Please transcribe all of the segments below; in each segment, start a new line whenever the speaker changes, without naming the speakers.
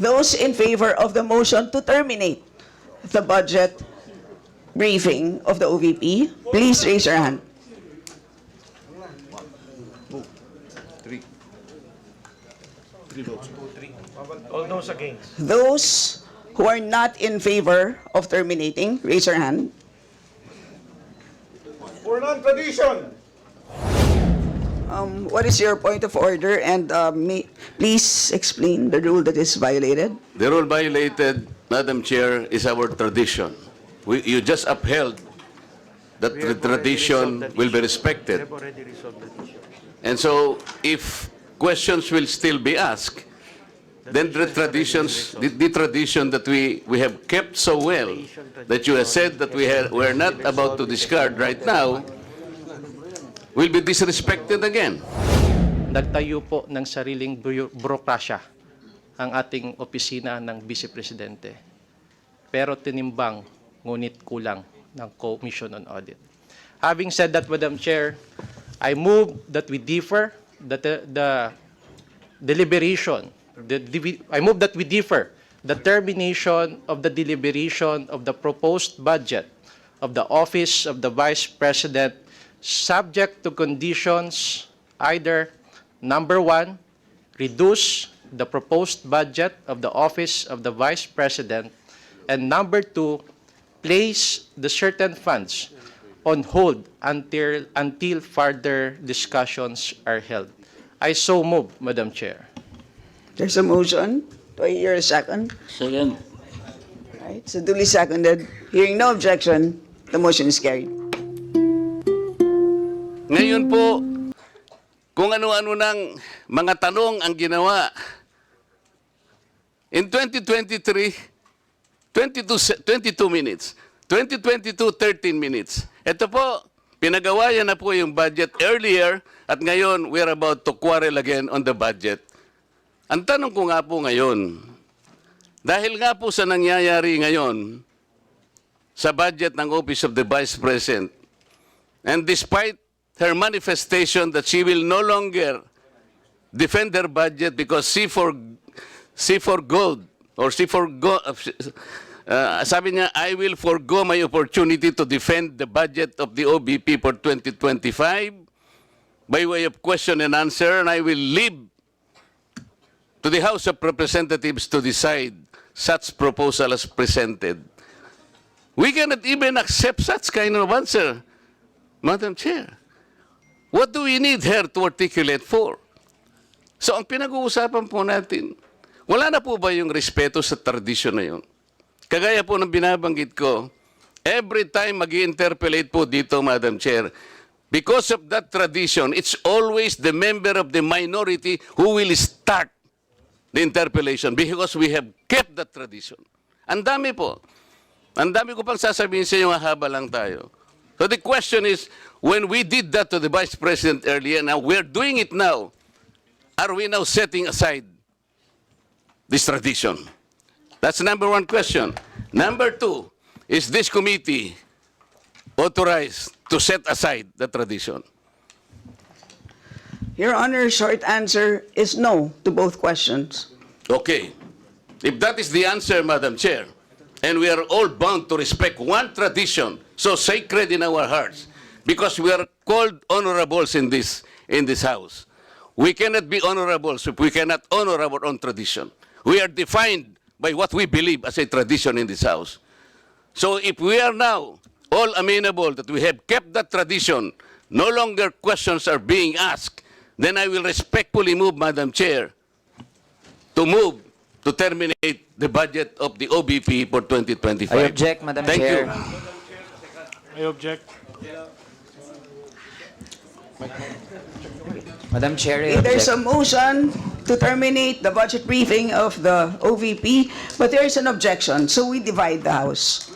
Those in favor of the motion to terminate the budget briefing of the OVP, please raise your hand.
All those against.
Those who are not in favor of terminating, raise your hand.
For non-tradition.
What is your point of order, and please explain the rule that is violated?
The rule violated, Madam Chair, is our tradition. You just upheld that the tradition will be respected.
I've already resolved that issue.
And so, if questions will still be asked, then the tradition that we have kept so well, that you have said that we're not about to discard right now, will be disrespected again.
Nagtayo po ng sariling burokrasya ang ating opisina ng Vice Presidente. Pero tinimbang, ngunit kulang ng Commission on Audit. Having said that, Madam Chair, I move that we defer the deliberation. I move that we defer the termination of the deliberation of the proposed budget of the Office of the Vice President, subject to conditions either, number one, reduce the proposed budget of the Office of the Vice President, and number two, place the certain funds on hold until further discussions are held. I so move, Madam Chair.
There's a motion. Do I hear a second?
Second.
Right, so duly seconded. Hearing no objection, the motion is carried.
Ngayon po, kung ano-ano ng mga tanong ang ginawa, in 2023, 22 minutes. 2022, 13 minutes. Ito po, pinagawa yan na po yung budget earlier at ngayon we're about to quarrel again on the budget. Ang tanong ko nga po ngayon, dahil nga po sa nangyayari ngayon sa budget ng Office of the Vice President, and despite her manifestation that she will no longer defend her budget because she forgoed, sabi niya, I will forgo my opportunity to defend the budget of the OBP for 2025 by way of question and answer, and I will leave to the House of Representatives to decide such proposal as presented. We cannot even accept such kind of answer, Madam Chair. What do we need her to articulate for? So ang pinag-uusapan po natin, wala na po ba yung respeto sa tradisyon na yun? Kagaya po ng binabanggit ko, every time mag-interpellate po dito, Madam Chair, because of that tradition, it's always the member of the minority who will start the interpellation because we have kept that tradition. Ang dami po. Ang dami ko pang sasabihin sa inyo, haba lang tayo. So the question is, when we did that to the Vice President earlier, now we're doing it now, are we now setting aside this tradition? That's number one question. Number two, is this committee authorized to set aside the tradition?
Your Honor, short answer is no to both questions.
Okay. If that is the answer, Madam Chair, and we are all bound to respect one tradition so sacred in our hearts, because we are called honorables in this house. We cannot be honorables if we cannot honor our own tradition. We are defined by what we believe as a tradition in this house. So if we are now all amenable that we have kept that tradition, no longer questions are being asked, then I will respectfully move, Madam Chair, to move to terminate the budget of the OBP for 2025.
I object, Madam
Thank
Chair.
you.
I object.
Madam Chair, I
There's a
object.
motion to terminate the budget briefing of the OVP, but there is an objection, so we divide the House.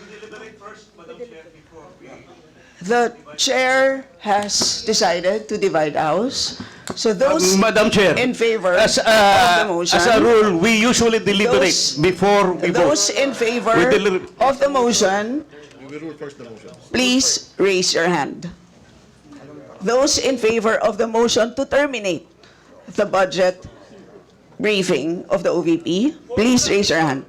The chair has decided to divide the House. So those
Madam Chair,
in favor
as
of the motion,
a rule, we usually deliberate
Those-
before we vote.
those in favor
We
of the motion, please raise your hand. Those in favor of the motion to terminate the budget briefing of the OVP, please raise your hand.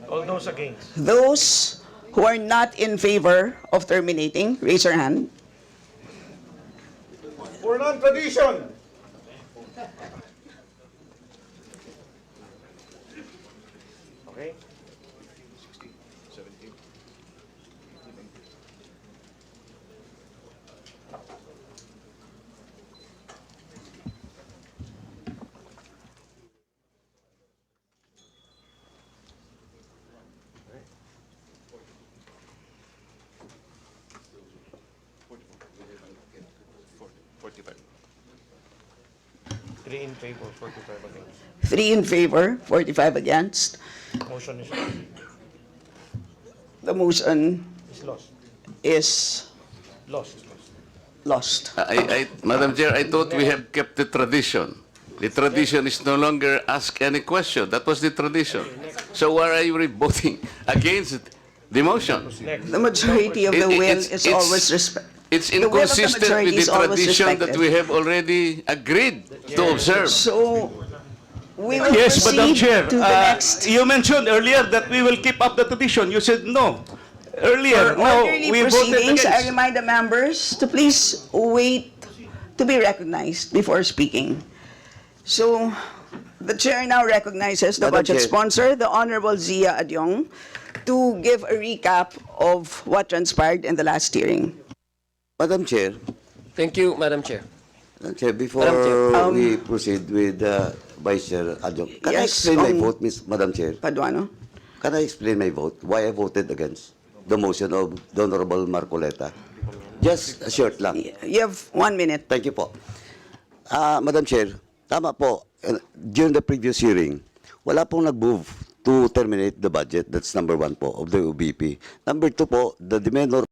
All those against?
Those who are not in favor of terminating, raise your hand.
For non-tradition. Okay. 3 in favor, 45 against.
3 in favor, 45 against.
Motion is
The motion
lost.
is
Lost.
lost.
Madam Chair, I thought we have kept the tradition. The tradition is no longer ask any question. That was the tradition. So why are you voting against the motion?
Next.
The majority of the
It-
will
it's-
is
it's-
always respect.
It's
The will of the
inconsistent
majority
with the
is always
tradition that
respected.
we have already agreed to observe.
So, we will
Yes, Madam
proceed
Chair.
to the next.
You mentioned earlier that we will keep up the tradition. You said no. Earlier,
For
no,
orderly
we voted
proceedings, I
against.
remind the members to please wait to be recognized before speaking. So, the chair now recognizes the
Madam
budget
Chair.
sponsor, the Honorable Zia Adyong, to give a recap of what transpired in the last hearing.
Madam Chair,
Thank you, Madam Chair.
before
Madam Chair.
we proceed with Vice Chair Adjong, can I
Yes,
explain my
um,
vote, Madam Chair?
Paduano?
Can I explain my vote? Why I voted against the motion of the Honorable Marcoleta? Just a short lang.
You have 1 minute.
Thank you po. Madam Chair, tama po. During the previous hearing, wala pong nag-move to terminate the budget. That's number 1 po of the OBP. Number 2 po, the demand or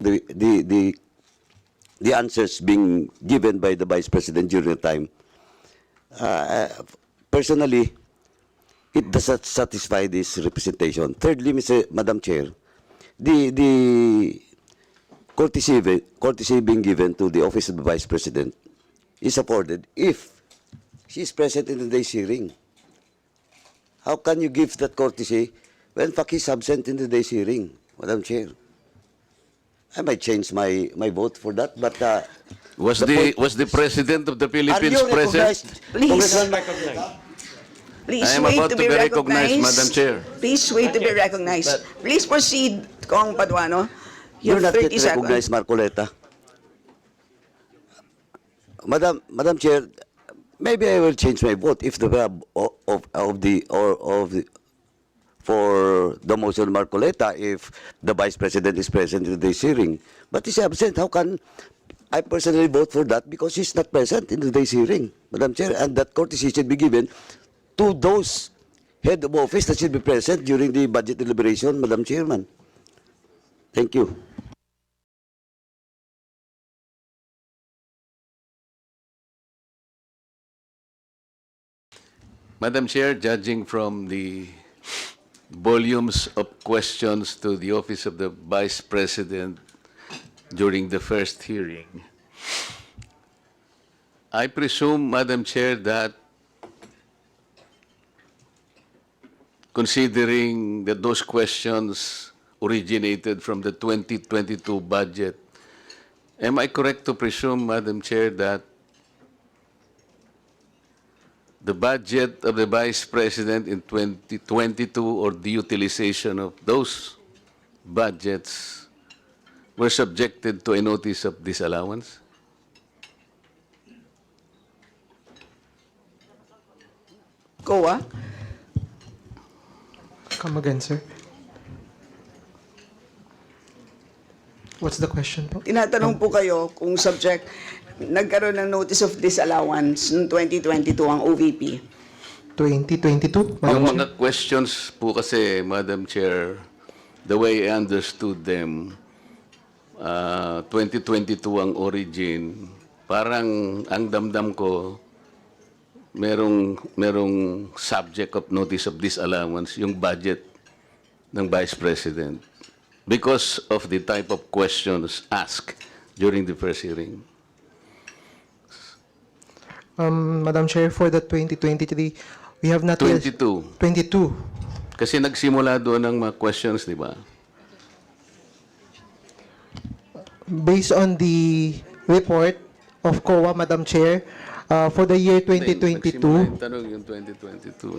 the answers being given by the Vice President during the time, personally, it does not satisfy this representation. Thirdly, Madam Chair, the courtesy being given to the Office of the Vice President is afforded if she is present in the day's hearing. How can you give that courtesy when Faki is absent in the day's hearing, Madam Chair? I might change my vote for that, but
Was the President of the
are
Philippines
you
present?
recognized,
Please.
Congressman?
Please
I am
wait
about
to
to
be
be recognized,
recognized.
Madam Chair.
Please wait to be recognized. Please proceed, Kong Paduano. You
You're
have
not
30
yet
seconds.
recognized, Marcoleta. Madam Chair, maybe I will change my vote if the for the motion Marcoleta if the Vice President is present in today's hearing. But he's absent. How can I personally vote for that? Because he's not present in today's hearing, Madam Chair, and that courtesy should be given to those head of office that should be present during the budget deliberation, Madam Chairman. Thank you.
Madam Chair, judging from the volumes of questions to the Office of the Vice President during the first hearing, I presume, Madam Chair, that considering that those questions originated from the 2022 budget, am I correct to presume, Madam Chair, that the budget of the Vice President in 2022 or the utilization of those budgets were subjected to a notice of disallowance?
COA?
Come again, sir. What's the question po?
Tinatanong po kayo kung subject, nagkaroon ng notice of disallowance noong 2022 ang OVP.
2022?
Yung
Madam Chair?
mga questions po kasi, Madam Chair, the way I understood them, 2022 ang origin, parang ang damdam ko, merong subject of notice of disallowance, yung budget ng Vice President. Because of the type of questions asked during the first hearing?
Madam Chair, for the 2023, we have not yet...
22.
22.
Kasi nagsimula doon ng mga questions, di ba?
Based on the report of COA, Madam Chair, for the year
Nagsimula
2022,
yung tanong yung 2022.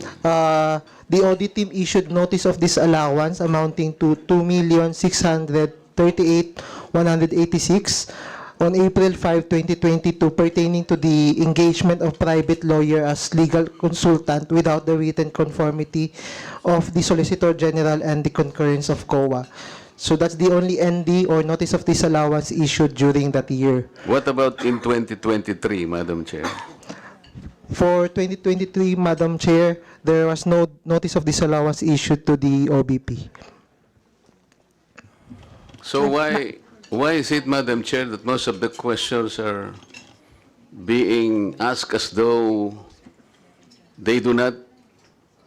the audit team issued notice of disallowance amounting to 2,638,186 on April 5, 2022 pertaining to the engagement of private lawyer as legal consultant without the written conformity of the Solicitor General and the concurrence of COA. So that's the only ND or notice of disallowance issued during that year.
What about in 2023, Madam Chair?
For 2023, Madam Chair, there was no notice of disallowance issued to the OBP.
So why is it, Madam Chair, that most of the questions are being asked as though they do not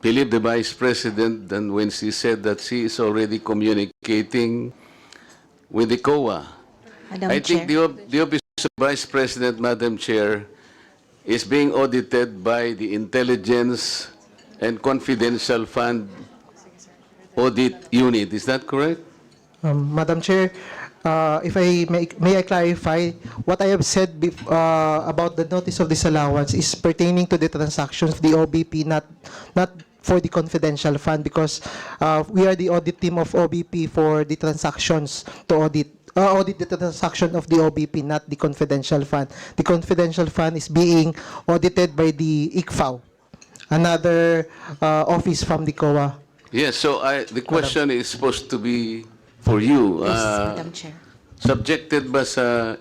believe the Vice President than when she said that she is already communicating with the COA?
Madam
I
Chair.
think the Office of Vice President, Madam Chair, is being audited by the Intelligence and Confidential Fund Audit Unit. Is that correct?
Madam Chair, if I may I clarify, what I have said about the notice of disallowance is pertaining to the transactions of the OBP, not for the confidential fund, because we are the audit team of OBP for the transactions to audit the transaction of the OBP, not the confidential fund. The confidential fund is being audited by the ICFAO, another office from the COA.
Yes, so the question is supposed to be for you.
Yes, Madam Chair.
Subjected ba sa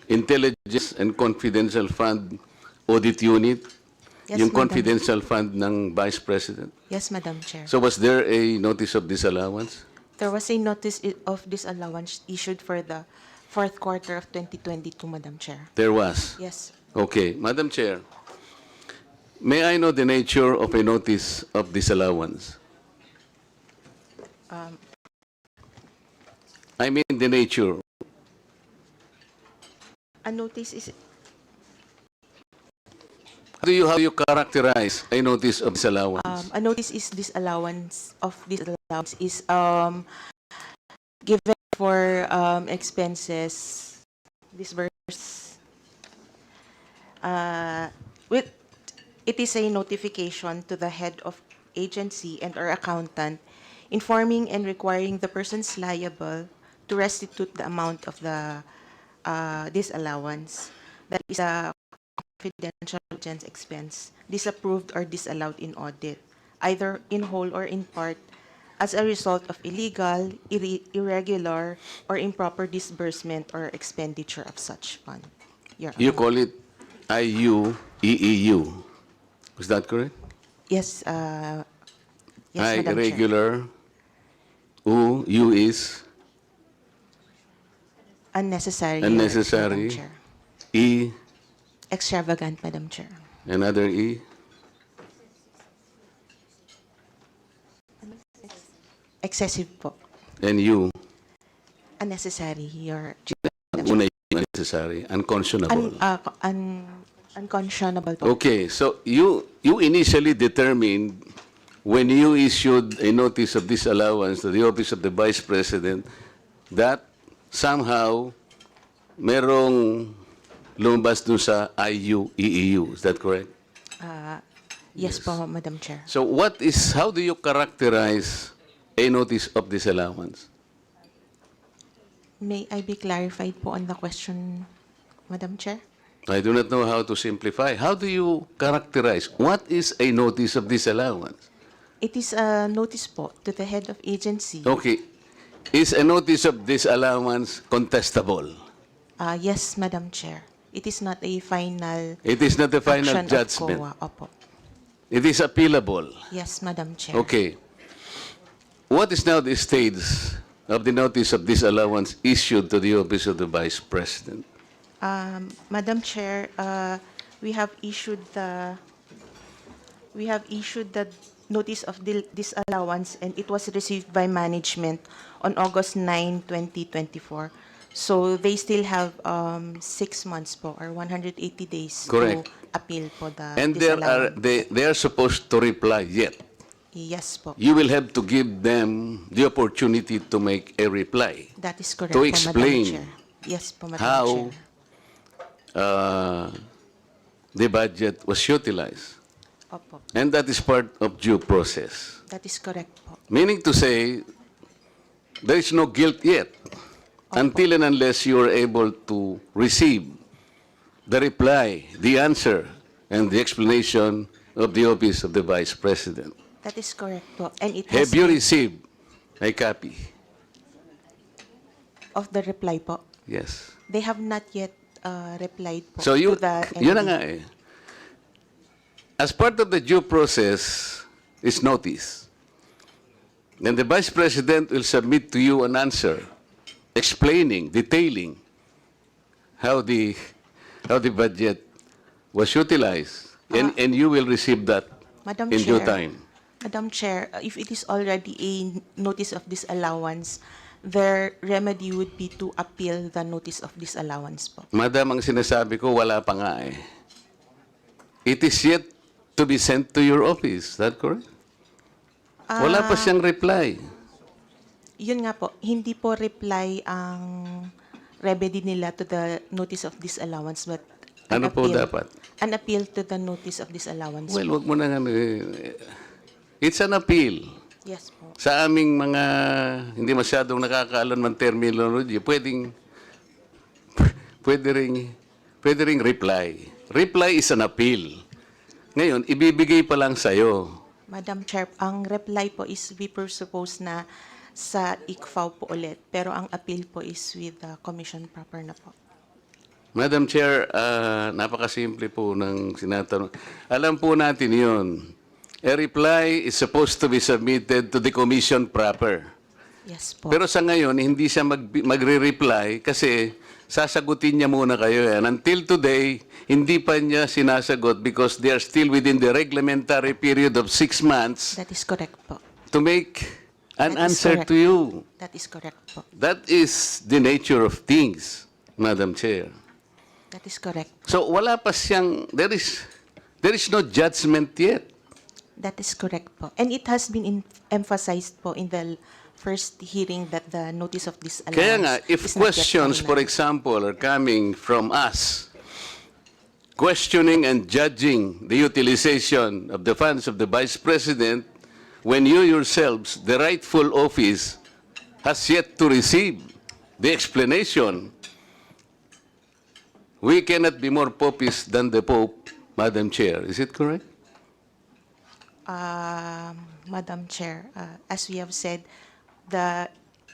Intelligence and Confidential Fund Audit Unit,
Yes,
yung
Madam.
confidential fund ng Vice President?
Yes, Madam Chair.
So was there a notice of disallowance?
There was a notice of disallowance issued for the fourth quarter of 2022, Madam Chair.
There was.
Yes.
Okay, Madam Chair, may I know the nature of a notice of disallowance? I mean the nature.
A notice is
How do you characterize a notice of disallowance?
a notice is disallowance is given for expenses disbursed with it is a notification to the head of agency and or accountant informing and requiring the persons liable to restitute the amount of the disallowance that is a confidential expense disapproved or disallowed in audit, either in whole or in part, as a result of illegal, irregular, or improper disbursement or expenditure of such fund. Your
You
Honor.
call it IUEEU. Is that correct?
Yes, yes,
I,
Madam Chair.
irregular. U is
Unnecessary.
Unnecessary.
Madam Chair.
E,
Extravagant, Madam Chair.
another E.
Excessive po.
And U.
Unnecessary. Your
Una yung unnecessary, unconscionable.
unconscionable po.
Okay, so you initially determined when you issued a notice of disallowance to the Office of the Vice President that somehow merong lumabas dun sa IUEEU. Is that correct?
Yes po, Madam Chair.
So how do you characterize a notice of disallowance?
May I be clarified po on the question, Madam Chair?
I do not know how to simplify. How do you characterize? What is a notice of disallowance?
It is a notice po to the head of agency.
Okay. Is a notice of disallowance contestable?
Yes, Madam Chair. It is not a final
It is not the final
action
judgment.
of COA. Opo.
It is appealable.
Yes, Madam Chair.
Okay. What is now the stage of the notice of disallowance issued to the Office of the Vice President?
Madam Chair, we have issued the notice of disallowance, and it was received by management on August 9, 2024. So they still have 6 months po or 180 days
Correct.
to appeal po the
And
disallowance.
they are supposed to reply yet.
Yes po.
You will have to give them the opportunity to make a reply.
That is correct
To
po,
explain
Madam Chair. Yes po, Madam
how
Chair.
the budget was utilized.
Opo.
And that is part of due process.
That is correct po.
Meaning to say, there is no guilt yet until and unless you are able to receive the reply, the answer, and the explanation of the office of the Vice President.
That is correct po. And it
Have
has
you
been
received a copy?
of the reply po.
Yes.
They have not yet replied po
So you,
to the
yun na
ND.
nga eh. As part of the due process is notice. Then the Vice President will submit to you an answer explaining, detailing how the budget was utilized. And you will receive that
Madam
in due
Chair.
time.
Madam Chair, if it is already a notice of disallowance, their remedy would be to appeal the notice of disallowance po.
Madam, ang sinasabi ko, wala pa nga eh. It is yet to be sent to your office. Is that correct? Wala pa siyang reply.
Yun nga po, hindi po reply ang remedy nila to the notice of disallowance, but an
Ano po
appeal.
dapat?
An appeal to the notice of disallowance.
Well, wag mo na nga. It's an appeal.
Yes po.
Sa aming mga hindi masyadong nakakaalam ng terminology, pwede ring reply. Reply is an appeal. Ngayon, ibibigay pa lang sa'yo.
Madam Chair, ang reply po is we presuppose na sa ICFAO po ulit, pero ang appeal po is with the commission proper na po.
Madam Chair, napakasimple po ng sinatanong. Alam po natin yun. A reply is supposed to be submitted to the commission proper.
Yes po.
Pero sa ngayon, hindi siya magre-reply kasi sasagutin niya muna kayo yan. Until today, hindi pa niya sinasagot because they are still within the reglementary period of 6 months
That is correct po.
to make an
That is
answer
correct.
to you.
That is correct po.
That is the nature of things, Madam Chair.
That is correct.
So wala pa siyang, there is no judgment yet.
That is correct po. And it has been emphasized po in the first hearing that the notice of disallowance
Kaya nga, if
is not yet
questions, for
final.
example, are coming from us, questioning and judging the utilization of the funds of the Vice President, when you yourselves, the rightful office, has yet to receive the explanation, we cannot be more popist than the Pope, Madam Chair. Is it correct?
Madam Chair, as we have said,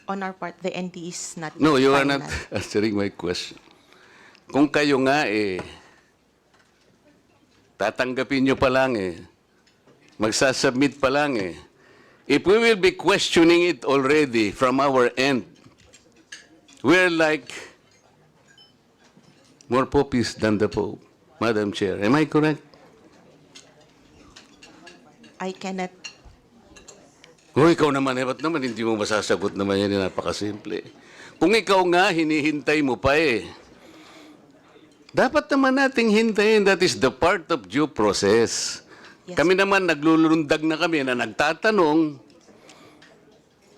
on our part, the ND is not
No,
yet
you are
final.
not answering my question. Kung kayo nga tatanggapin nyo pa lang magsasubmit pa lang if we will be questioning it already from our end, we're like more popist than the Pope, Madam Chair. Am I correct?
I cannot,
Ikaw naman, ba't naman hindi mo masasagot naman yan, napakasimple. Kung ikaw nga, hinihintay mo pa dapat naman nating hintayin, that is the part of due process.
Yes.
Kami naman, naglulundag na kami na nagtatanong.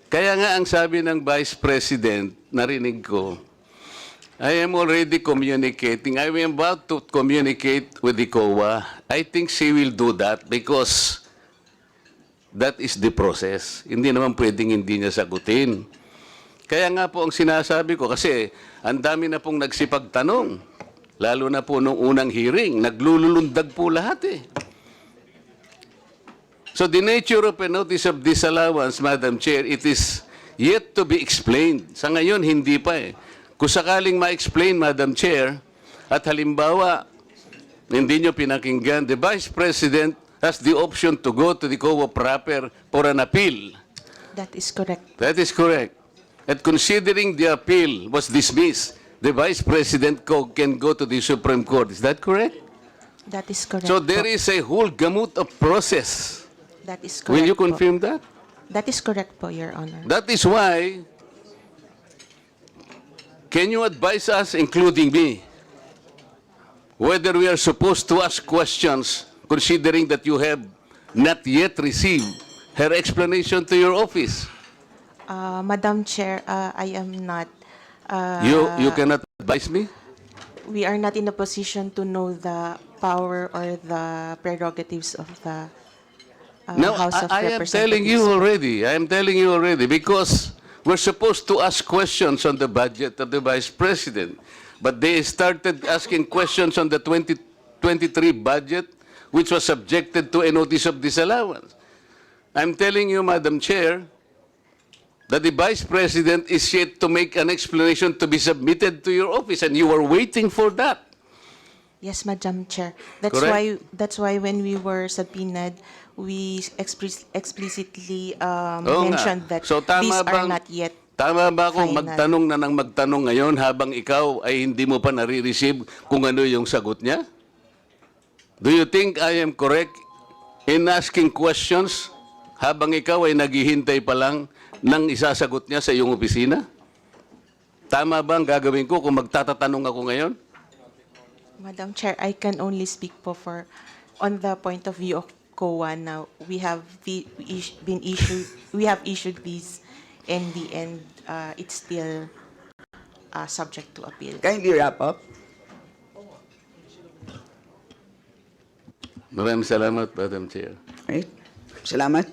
Kaya nga ang sabi ng Vice President, narinig ko, I am already communicating. I am about to communicate with the COA. I think she will do that because that is the process. Hindi naman pwedeng hindi niya sagutin. Kaya nga po ang sinasabi ko, kasi ang dami na pong nagsipagtanong. Lalo na po nung unang hearing, naglulundag po lahat So the nature of a notice of disallowance, Madam Chair, it is yet to be explained. Sa ngayon, hindi pa Kung sakaling ma-explain, Madam Chair, at halimbawa, hindi nyo pinakinggan, the Vice President has the option to go to the COA proper for an appeal.
that is correct.
That is correct. And considering the appeal was dismissed, the Vice President can go to the Supreme Court. Is that correct?
That is correct
So
po.
there is a whole gamut of process.
That is correct
Will you
po.
confirm that?
That is correct po, Your Honor.
That is why can you advise us, including me, whether we are supposed to ask questions, considering that you have not yet received her explanation to your office?
Madam Chair, I am not.
You cannot advise me?
We are not in a position to know the power or the prerogatives of the
No,
House of
I am
Representatives.
telling you already. I am telling you already because we're supposed to ask questions on the budget of the Vice President. But they started asking questions on the 2023 budget, which was subjected to a notice of disallowance. I'm telling you, Madam Chair, that the Vice President is yet to make an explanation to be submitted to your office, and you are waiting for that.
Yes, Madam Chair. That's
Correct.
why when we were subpoenaed, we explicitly
Oo nga.
mentioned that
So,
these are not yet.
Tama ba kung
final.
magtanong na ng magtanong ngayon habang ikaw ay hindi mo pa nare-receive kung ano yung sagot niya? Do you think I am correct in asking questions habang ikaw ay naghihintay pa lang ng isasagot niya sa iyong opisina? Tama ba ang gagawin ko kung magtatatanong ako ngayon?
Madam Chair, I can only speak on the point of view of COA now. We have issued these, and the end, it's still subject to appeal.
Kindly wrap up.
Maraming salamat, Madam Chair.
Right? Salamat.